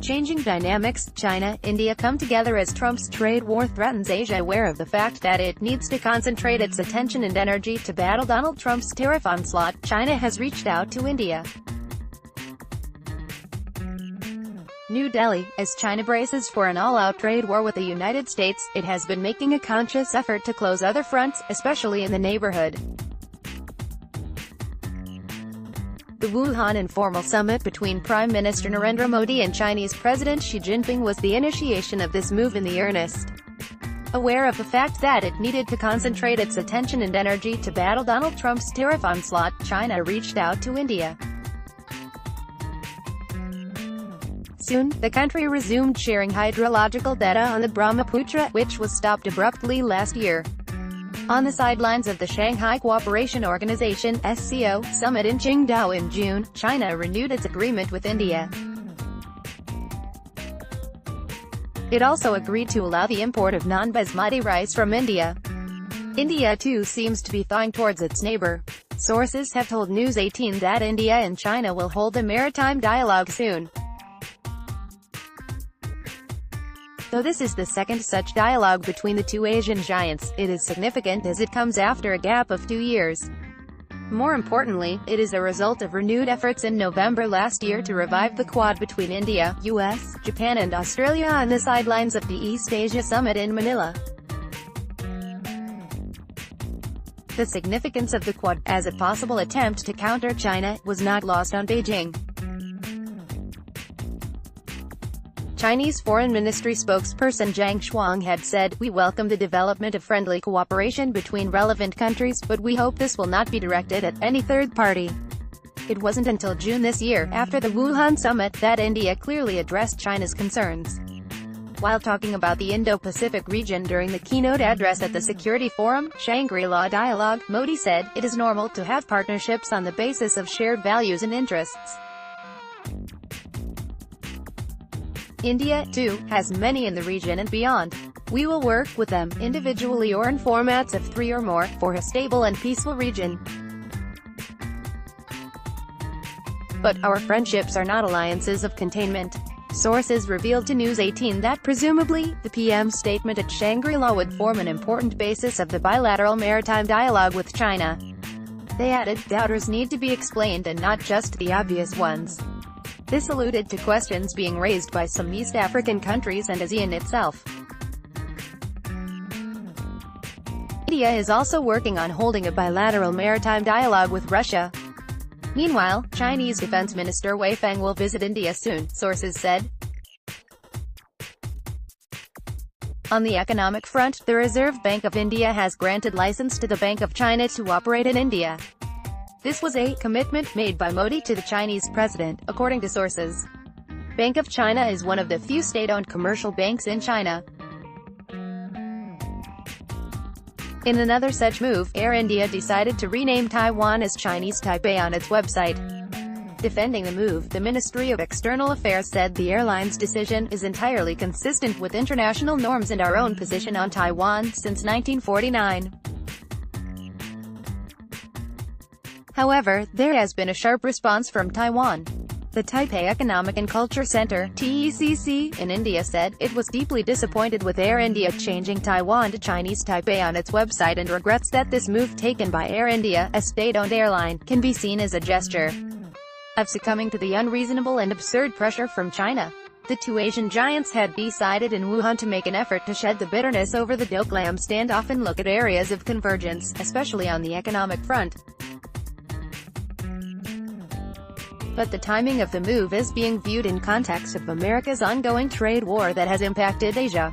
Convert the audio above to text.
changing dynamics, China, India come together as Trump's trade war threatens Asia. Aware of the fact that it needs to concentrate its attention and energy to battle Donald Trump's tariff onslaught, China has reached out to India. New Delhi. As China braces for an all-out trade war with the United States, it has been making a conscious effort to close other fronts, especially in the neighborhood. The Wuhan informal summit between Prime Minister Narendra Modi and Chinese President Xi Jinping was the initiation of this move in the earnest. Aware of the fact that it needed to concentrate its attention and energy to battle Donald Trump's tariff onslaught, China reached out to India. Soon, the country resumed sharing hydrological data on the Brahmaputra, which was stopped abruptly last year. On the sidelines of the Shanghai Cooperation Organization (SCO) summit in Qingdao in June, China renewed its agreement with India. It also agreed to allow the import of non-basmati rice from India. India too seems to be thawing towards its neighbor. Sources have told News 18 that India and China will hold a maritime dialogue soon. Though this is the second such dialogue between the two Asian giants, it is significant as it comes after a gap of 2 years. More importantly, it is a result of renewed efforts in November last year to revive the Quad between India, US, Japan and Australia on the sidelines of the East Asia Summit in Manila. The significance of the Quad, as a possible attempt to counter China, was not lost on Beijing. Chinese Foreign Ministry spokesperson Zhang Shuang had said, "We welcome the development of friendly cooperation between relevant countries, but we hope this will not be directed at any third party." It wasn't until June this year, after the Wuhan summit, that India clearly addressed China's concerns. While talking about the Indo-Pacific region during the keynote address at the Security Forum, Shangri-La Dialogue, Modi said, "It is normal to have partnerships on the basis of shared values and interests. India, too, has many in the region and beyond. We will work with them, individually or in formats of 3 or more, for a stable and peaceful region. But our friendships are not alliances of containment." Sources revealed to News 18 that presumably, the PM's statement at Shangri-La would form an important basis of the bilateral maritime dialogue with China. They added, "Doubters need to be explained and not just the obvious ones." This alluded to questions being raised by some East African countries and ASEAN itself. India is also working on holding a bilateral maritime dialogue with Russia. Meanwhile, Chinese Defense Minister Wei Feng will visit India soon, sources said. On the economic front, the Reserve Bank of India has granted license to the Bank of China to operate in India. This was a commitment made by Modi to the Chinese president, according to sources. Bank of China is one of the few state-owned commercial banks in China. In another such move, Air India decided to rename Taiwan as Chinese Taipei on its website. Defending the move, the Ministry of External Affairs said the airline's decision is entirely consistent with international norms and our own position on Taiwan since 1949. However, there has been a sharp response from Taiwan. The Taipei Economic and Culture Center (TECC) in India said, it was deeply disappointed with Air India changing Taiwan to Chinese Taipei on its website and regrets that this move taken by Air India, a state-owned airline, can be seen as a gesture of succumbing to the unreasonable and absurd pressure from China. The two Asian giants had decided in Wuhan to make an effort to shed the bitterness over the Doklam standoff and look at areas of convergence, especially on the economic front. But the timing of the move is being viewed in context of America's ongoing trade war that has impacted Asia.